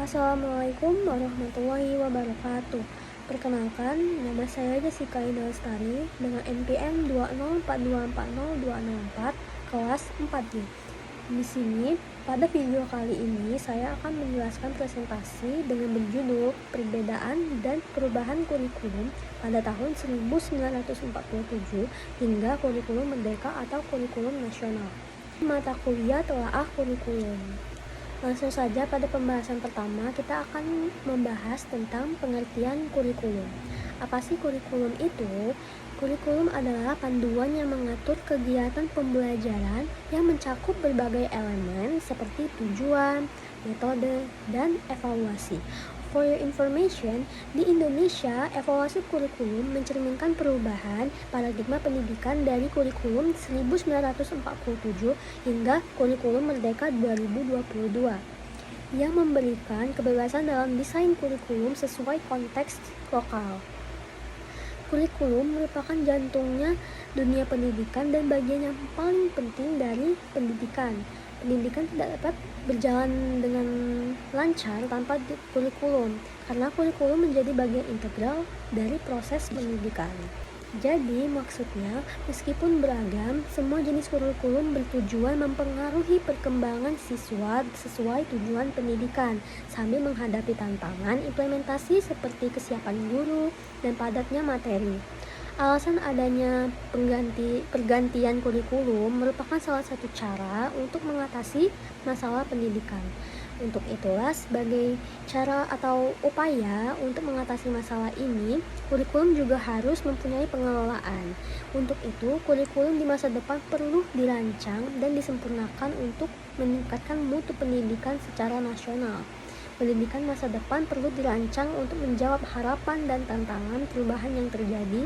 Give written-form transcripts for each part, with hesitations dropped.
Assalamualaikum warahmatullahi wabarakatuh. Perkenalkan, nama saya Jessica Ida Lestari dengan NPM 204240204 kelas 4D. Di sini, pada video kali ini saya akan menjelaskan presentasi dengan berjudul Perbedaan dan Perubahan Kurikulum pada tahun 1947 hingga Kurikulum Merdeka atau Kurikulum Nasional. Mata kuliah telaah kurikulum. Langsung saja pada pembahasan pertama kita akan membahas tentang pengertian kurikulum. Apa sih kurikulum itu? Kurikulum adalah panduan yang mengatur kegiatan pembelajaran yang mencakup berbagai elemen seperti tujuan, metode, dan evaluasi. For your information, di Indonesia, evaluasi kurikulum mencerminkan perubahan paradigma pendidikan dari kurikulum 1947 hingga kurikulum Merdeka 2022 yang memberikan kebebasan dalam desain kurikulum sesuai konteks lokal. Kurikulum merupakan jantungnya dunia pendidikan dan bagian yang paling penting dari pendidikan. Pendidikan tidak dapat berjalan dengan lancar tanpa kurikulum, karena kurikulum menjadi bagian integral dari proses pendidikan. Jadi, maksudnya, meskipun beragam, semua jenis kurikulum bertujuan mempengaruhi perkembangan siswa sesuai tujuan pendidikan, sambil menghadapi tantangan implementasi seperti kesiapan guru dan padatnya materi. Alasan adanya pergantian kurikulum merupakan salah satu cara untuk mengatasi masalah pendidikan. Untuk itulah, sebagai cara atau upaya untuk mengatasi masalah ini, kurikulum juga harus mempunyai pengelolaan. Untuk itu, kurikulum di masa depan perlu dirancang dan disempurnakan untuk meningkatkan mutu pendidikan secara nasional. Pendidikan masa depan perlu dirancang untuk menjawab harapan dan tantangan perubahan yang terjadi.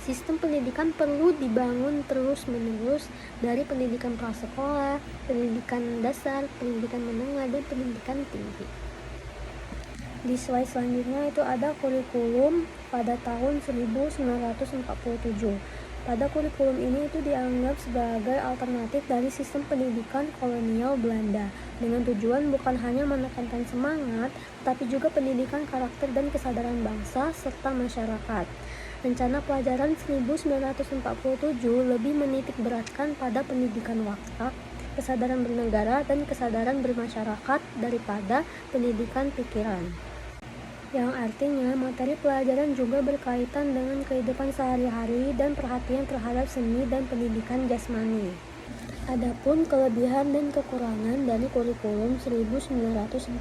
Sistem pendidikan perlu dibangun terus-menerus dari pendidikan prasekolah, pendidikan dasar, pendidikan menengah, dan pendidikan tinggi. Di slide selanjutnya itu ada kurikulum pada tahun 1947. Pada kurikulum ini itu dianggap sebagai alternatif dari sistem pendidikan kolonial Belanda dengan tujuan bukan hanya menekankan semangat, tetapi juga pendidikan karakter dan kesadaran bangsa serta masyarakat. Rencana pelajaran 1947 lebih menitik beratkan pada pendidikan watak, kesadaran bernegara, dan kesadaran bermasyarakat daripada pendidikan pikiran. Yang artinya materi pelajaran juga berkaitan dengan kehidupan sehari-hari dan perhatian terhadap seni dan pendidikan jasmani. Adapun kelebihan dan kekurangan dari kurikulum 1947.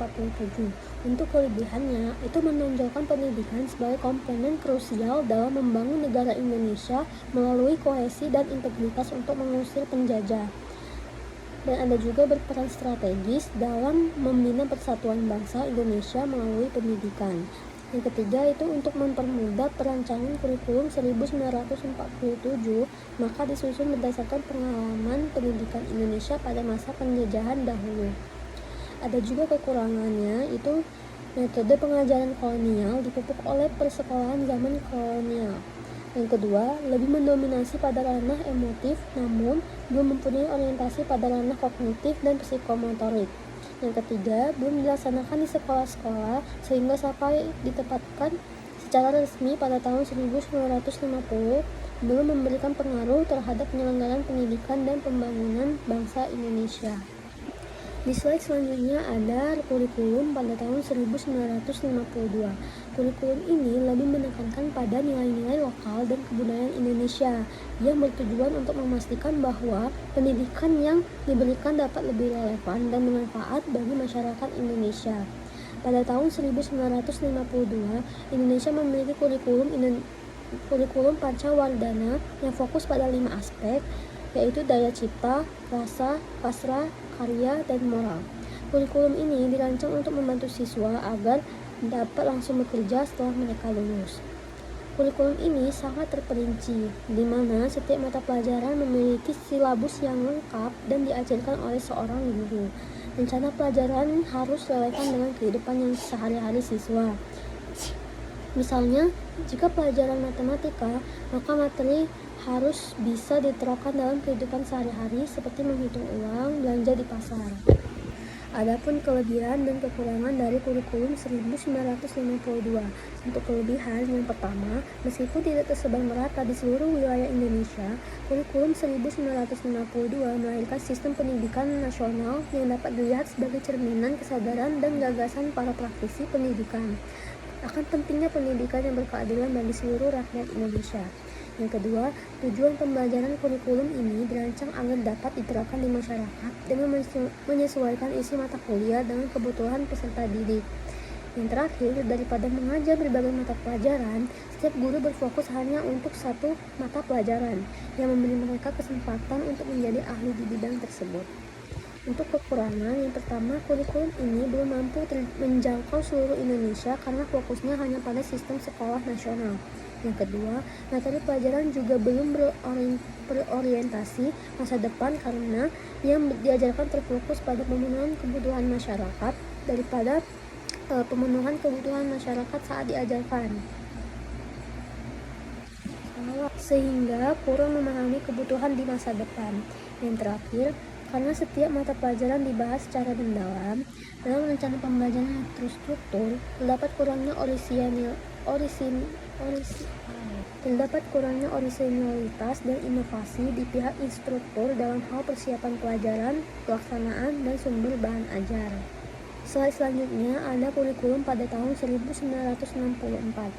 Untuk kelebihannya, itu menonjolkan pendidikan sebagai komponen krusial dalam membangun negara Indonesia melalui kohesi dan integritas untuk mengusir penjajah. Dan ada juga berperan strategis dalam membina persatuan bangsa Indonesia melalui pendidikan. Yang ketiga itu untuk mempermudah perancangan kurikulum 1947, maka disusun berdasarkan pengalaman pendidikan Indonesia pada masa penjajahan dahulu. Ada juga kekurangannya, itu metode pengajaran kolonial dipupuk oleh persekolahan zaman kolonial. Yang kedua, lebih mendominasi pada ranah emotif, namun belum mempunyai orientasi pada ranah kognitif dan psikomotorik. Yang ketiga, belum dilaksanakan di sekolah-sekolah sehingga sampai ditetapkan secara resmi pada tahun 1950 belum memberikan pengaruh terhadap penyelenggaraan pendidikan dan pembangunan bangsa Indonesia. Di slide selanjutnya ada kurikulum pada tahun 1952. Kurikulum ini lebih menekankan pada nilai-nilai lokal dan kebudayaan Indonesia yang bertujuan untuk memastikan bahwa pendidikan yang diberikan dapat lebih relevan dan bermanfaat bagi masyarakat Indonesia. Pada tahun 1952, Indonesia memiliki kurikulum Pancawardhana yang fokus pada 5 aspek, yaitu daya cipta, rasa, pasrah, karya, dan moral. Kurikulum ini dirancang untuk membantu siswa agar dapat langsung bekerja setelah mereka lulus. Kurikulum ini sangat terperinci, di mana setiap mata pelajaran memiliki silabus yang lengkap dan diajarkan oleh seorang guru. Rencana pelajaran harus relevan dengan kehidupan yang sehari-hari siswa. Misalnya, jika pelajaran matematika, maka materi harus bisa diterapkan dalam kehidupan sehari-hari seperti menghitung uang, belanja di pasar. Adapun kelebihan dan kekurangan dari kurikulum 1952. Untuk kelebihan yang pertama, meskipun tidak tersebar merata di seluruh wilayah Indonesia, kurikulum 1952 melahirkan sistem pendidikan nasional yang dapat dilihat sebagai cerminan kesadaran dan gagasan para praktisi pendidikan akan pentingnya pendidikan yang berkeadilan bagi seluruh rakyat Indonesia. Yang kedua, tujuan pembelajaran kurikulum ini dirancang agar dapat diterapkan di masyarakat dengan menyesuaikan isi mata kuliah dengan kebutuhan peserta didik. Yang terakhir, daripada mengajar berbagai mata pelajaran, setiap guru berfokus hanya untuk satu mata pelajaran, yang memberi mereka kesempatan untuk menjadi ahli di bidang tersebut. Untuk kekurangan, yang pertama, kurikulum ini belum mampu menjangkau seluruh Indonesia karena fokusnya hanya pada sistem sekolah nasional. Yang kedua, materi pelajaran juga belum berorientasi masa depan karena yang diajarkan terfokus pada pemenuhan kebutuhan masyarakat daripada pemenuhan kebutuhan masyarakat saat diajarkan, sehingga kurang memahami kebutuhan di masa depan. Yang terakhir, karena setiap mata pelajaran dibahas secara mendalam dalam rencana pembelajaran yang terstruktur, terdapat kurangnya orisinalitas dan inovasi di pihak instruktur dalam hal persiapan pelajaran, pelaksanaan, dan sumber bahan ajar. Slide selanjutnya ada kurikulum pada tahun 1964.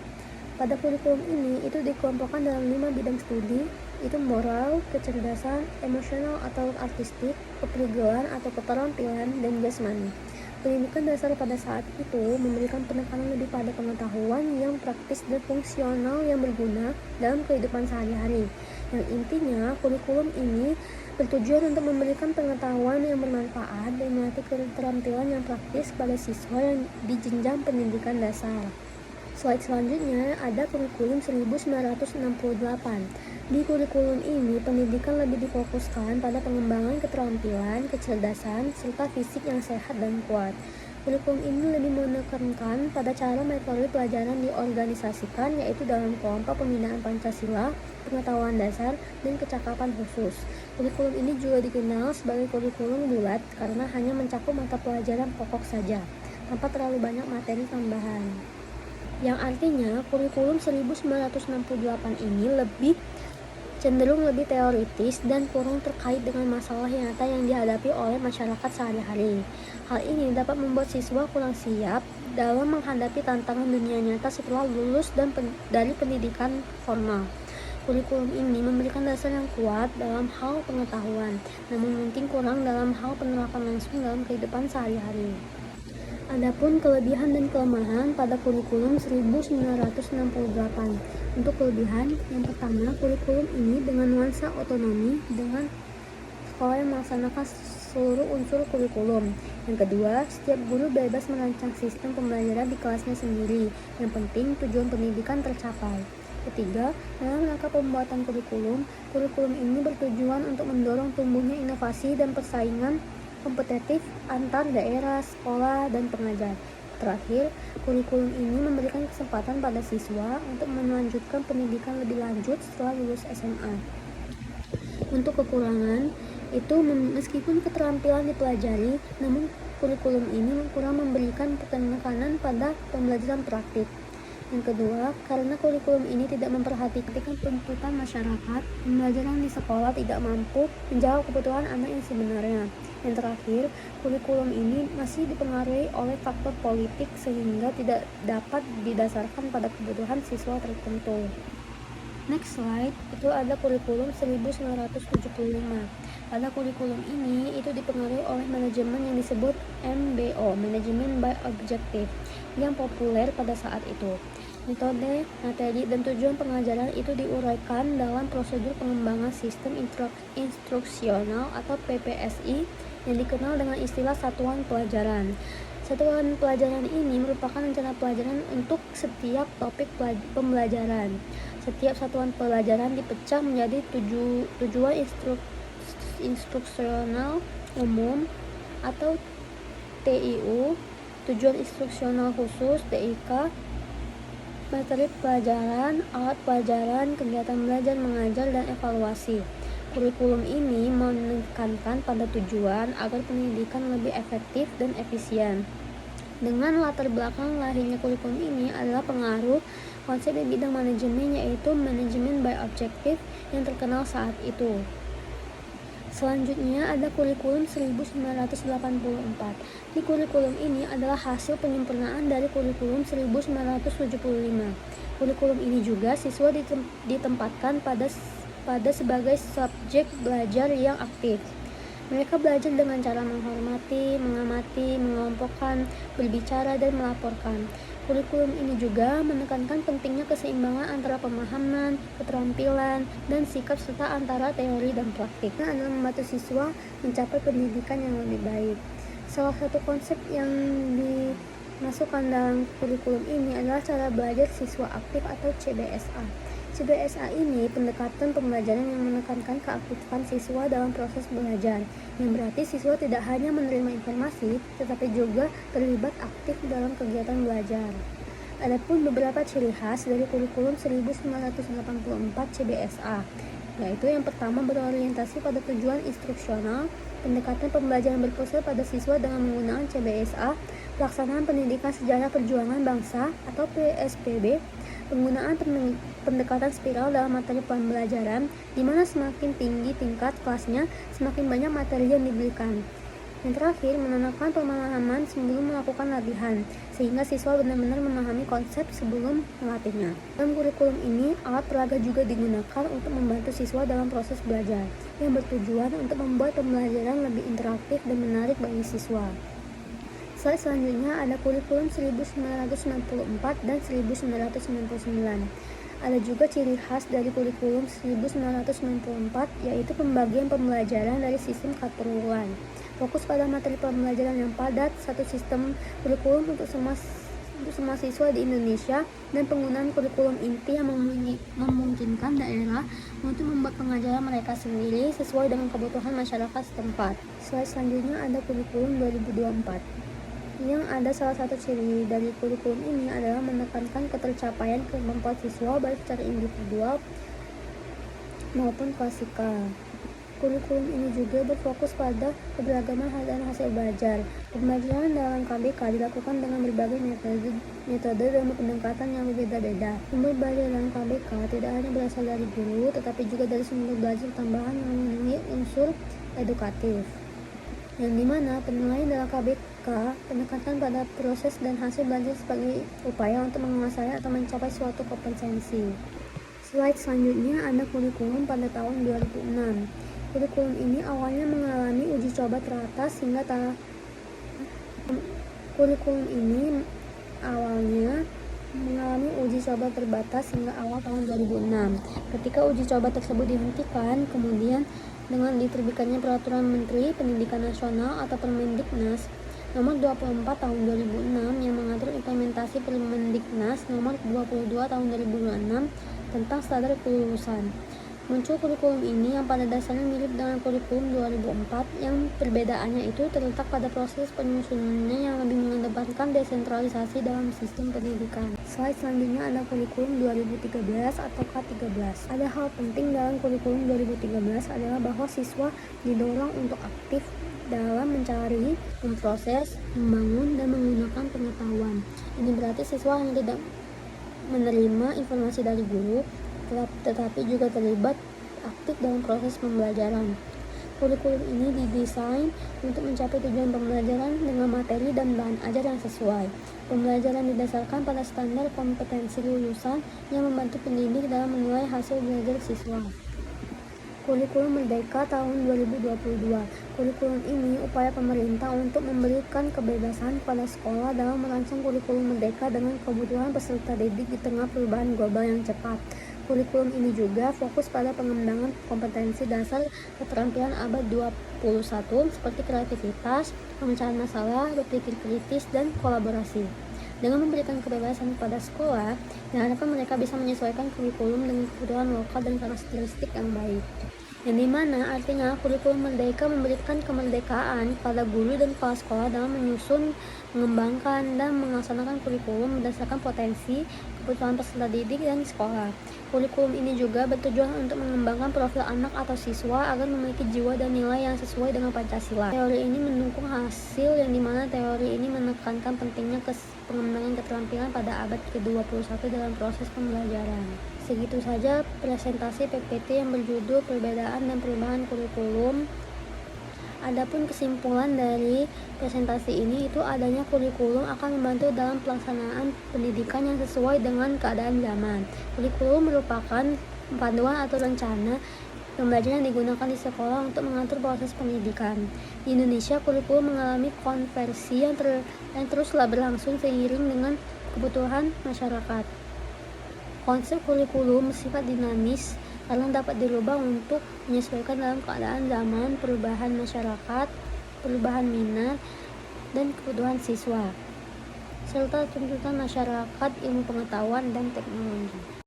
Pada kurikulum ini itu dikelompokkan dalam 5 bidang studi, itu moral, kecerdasan, emosional atau artistik, kepribadian atau keterampilan, dan jasmani. Pendidikan dasar pada saat itu memberikan penekanan lebih pada pengetahuan yang praktis dan fungsional yang berguna dalam kehidupan sehari-hari. Yang intinya, kurikulum ini bertujuan untuk memberikan pengetahuan yang bermanfaat dan melatih keterampilan yang praktis pada siswa yang di jenjang pendidikan dasar. Slide selanjutnya ada kurikulum 1968. Di kurikulum ini, pendidikan lebih difokuskan pada pengembangan keterampilan, kecerdasan, serta fisik yang sehat dan kuat. Kurikulum ini lebih menekankan pada cara metode pelajaran diorganisasikan, yaitu dalam kelompok pembinaan Pancasila, pengetahuan dasar, dan kecakapan khusus. Kurikulum ini juga dikenal sebagai kurikulum bulat karena hanya mencakup mata pelajaran pokok saja, tanpa terlalu banyak materi tambahan. Yang artinya, kurikulum 1968 ini cenderung lebih teoritis dan kurang terkait dengan masalah nyata yang dihadapi oleh masyarakat sehari-hari. Hal ini dapat membuat siswa kurang siap dalam menghadapi tantangan dunia nyata setelah lulus dari pendidikan formal. Kurikulum ini memberikan dasar yang kuat dalam hal pengetahuan, namun mungkin kurang dalam hal penerapan langsung dalam kehidupan sehari-hari. Adapun kelebihan dan kelemahan pada kurikulum 1968. Untuk kelebihan, yang pertama, kurikulum ini dengan nuansa otonomi dengan sekolah yang melaksanakan seluruh unsur kurikulum. Yang kedua, setiap guru bebas merancang sistem pembelajaran di kelasnya sendiri. Yang penting, tujuan pendidikan tercapai. Ketiga, dalam rangka pembuatan kurikulum ini bertujuan untuk mendorong tumbuhnya inovasi dan persaingan kompetitif antar daerah, sekolah, dan pengajar. Terakhir, kurikulum ini memberikan kesempatan pada siswa untuk melanjutkan pendidikan lebih lanjut setelah lulus SMA. Untuk kekurangan, itu meskipun keterampilan dipelajari, namun kurikulum ini kurang memberikan penekanan pada pembelajaran praktik. Yang kedua, karena kurikulum ini tidak memperhatikan tuntutan masyarakat, pembelajaran di sekolah tidak mampu menjawab kebutuhan anak yang sebenarnya. Yang terakhir, kurikulum ini masih dipengaruhi oleh faktor politik sehingga tidak dapat didasarkan pada kebutuhan siswa tertentu. Next slide, itu ada kurikulum 1975. Pada kurikulum ini, itu dipengaruhi oleh manajemen yang disebut MBO, Management by Objective, yang populer pada saat itu. Metode, materi, dan tujuan pengajaran itu diuraikan dalam prosedur pengembangan sistem instruksional atau PPSI yang dikenal dengan istilah satuan pelajaran. Satuan pelajaran ini merupakan rencana pelajaran untuk setiap topik pembelajaran. Setiap satuan pelajaran dipecah menjadi tujuan instruksional umum atau TIU, tujuan instruksional khusus TIK, materi pelajaran, alat pelajaran, kegiatan belajar mengajar, dan evaluasi. Kurikulum ini menekankan pada tujuan agar pendidikan lebih efektif dan efisien. Dengan latar belakang lahirnya kurikulum ini adalah pengaruh konsep di bidang manajemen, yaitu manajemen by objective yang terkenal saat itu. Selanjutnya ada kurikulum 1984. Di kurikulum ini adalah hasil penyempurnaan dari kurikulum 1975. Kurikulum ini juga siswa ditempatkan pada sebagai subjek belajar yang aktif. Mereka belajar dengan cara menghormati, mengamati, mengelompokkan, berbicara, dan melaporkan. Kurikulum ini juga menekankan pentingnya keseimbangan antara pemahaman, keterampilan, dan sikap serta antara teori dan praktik. Adalah membantu siswa mencapai pendidikan yang lebih baik. Salah satu konsep yang dimasukkan dalam kurikulum ini adalah cara belajar siswa aktif atau CBSA. CBSA ini pendekatan pembelajaran yang menekankan keaktifan siswa dalam proses belajar, yang berarti siswa tidak hanya menerima informasi, tetapi juga terlibat aktif dalam kegiatan belajar. Adapun beberapa ciri khas dari kurikulum 1984 CBSA, yaitu yang pertama berorientasi pada tujuan instruksional, pendekatan pembelajaran berpusat pada siswa dengan menggunakan CBSA, pelaksanaan pendidikan sejarah perjuangan bangsa atau PSPB, penggunaan pendekatan spiral dalam materi pembelajaran, di mana semakin tinggi tingkat kelasnya, semakin banyak materi yang diberikan. Yang terakhir, menanamkan pemahaman sebelum melakukan latihan, sehingga siswa benar-benar memahami konsep sebelum melatihnya. Dalam kurikulum ini, alat peraga juga digunakan untuk membantu siswa dalam proses belajar, yang bertujuan untuk membuat pembelajaran lebih interaktif dan menarik bagi siswa. Slide selanjutnya ada kurikulum 1994 dan 1999. Ada juga ciri khas dari kurikulum 1994, yaitu pembagian pembelajaran dari sistem kategorisasi. Fokus pada materi pembelajaran yang padat, satu sistem kurikulum untuk semua siswa di Indonesia, dan penggunaan kurikulum inti yang memungkinkan daerah untuk membuat pengajaran mereka sendiri sesuai dengan kebutuhan masyarakat setempat. Slide selanjutnya ada kurikulum 2024. Yang ada salah satu ciri dari kurikulum ini adalah menekankan ketercapaian kemampuan siswa baik secara individual maupun klasikal. Kurikulum ini juga berfokus pada keberagaman dan hasil belajar. Pembelajaran dalam KBK dilakukan dengan berbagai metode dan pendekatan yang berbeda-beda. Sumber belajar dalam KBK tidak hanya berasal dari guru, tetapi juga dari sumber belajar tambahan yang memenuhi unsur edukatif, yang dimana penilaian dalam KBK pendekatan pada proses dan hasil belajar sebagai upaya untuk menguasai atau mencapai suatu kompetensi. Slide selanjutnya ada kurikulum pada tahun 2006. Kurikulum ini awalnya mengalami uji coba teratas hingga kurikulum ini awalnya mengalami uji coba terbatas hingga awal tahun 2006. Ketika uji coba tersebut dihentikan, kemudian dengan diterbitkannya Peraturan Menteri Pendidikan Nasional atau Permendiknas Nomor 24 Tahun 2006 yang mengatur implementasi Permendiknas Nomor 22 Tahun 2006 tentang standar kelulusan. Muncul kurikulum ini yang pada dasarnya mirip dengan kurikulum 2004, yang perbedaannya itu terletak pada proses penyusunannya yang lebih mengedepankan desentralisasi dalam sistem pendidikan. Slide selanjutnya ada kurikulum 2013 atau K13. Ada hal penting dalam kurikulum 2013 adalah bahwa siswa didorong untuk aktif dalam mencari, memproses, membangun, dan menggunakan pengetahuan. Ini berarti siswa hanya tidak menerima informasi dari guru, tetapi juga terlibat aktif dalam proses pembelajaran. Kurikulum ini didesain untuk mencapai tujuan pembelajaran dengan materi dan bahan ajar yang sesuai. Pembelajaran didasarkan pada standar kompetensi lulusan yang membantu pendidik dalam menilai hasil belajar siswa. Kurikulum Merdeka tahun 2022. Kurikulum ini upaya pemerintah untuk memberikan kebebasan kepada sekolah dalam merancang kurikulum merdeka dengan kebutuhan peserta didik di tengah perubahan global yang cepat. Kurikulum ini juga fokus pada pengembangan kompetensi dasar keterampilan abad 21 seperti kreativitas, pemecahan masalah, berpikir kritis, dan kolaborasi. Dengan memberikan kebebasan kepada sekolah, diharapkan mereka bisa menyesuaikan kurikulum dengan kebutuhan lokal dan karakteristik yang baik. Yang dimana artinya kurikulum merdeka memberikan kemerdekaan pada guru dan kepala sekolah dalam menyusun, mengembangkan dan melaksanakan kurikulum berdasarkan potensi, kebutuhan peserta didik dan sekolah. Kurikulum ini juga bertujuan untuk mengembangkan profil anak atau siswa agar memiliki jiwa dan nilai yang sesuai dengan Pancasila. Teori ini mendukung hasil yang dimana teori ini menekankan pentingnya pengembangan keterampilan pada abad ke-21 dalam proses pembelajaran. Segitu saja presentasi PPT yang berjudul Perbedaan dan Perubahan Kurikulum. Adapun kesimpulan dari presentasi ini itu adanya kurikulum akan membantu dalam pelaksanaan pendidikan yang sesuai dengan keadaan zaman. Kurikulum merupakan panduan atau rencana pembelajaran yang digunakan di sekolah untuk mengatur proses pendidikan. Di Indonesia, kurikulum mengalami konversi yang teruslah berlangsung seiring dengan kebutuhan masyarakat. Konsep kurikulum bersifat dinamis karena dapat dirubah untuk menyesuaikan dalam keadaan zaman, perubahan masyarakat, perubahan minat, dan kebutuhan siswa, serta tuntutan masyarakat, ilmu pengetahuan, dan teknologi.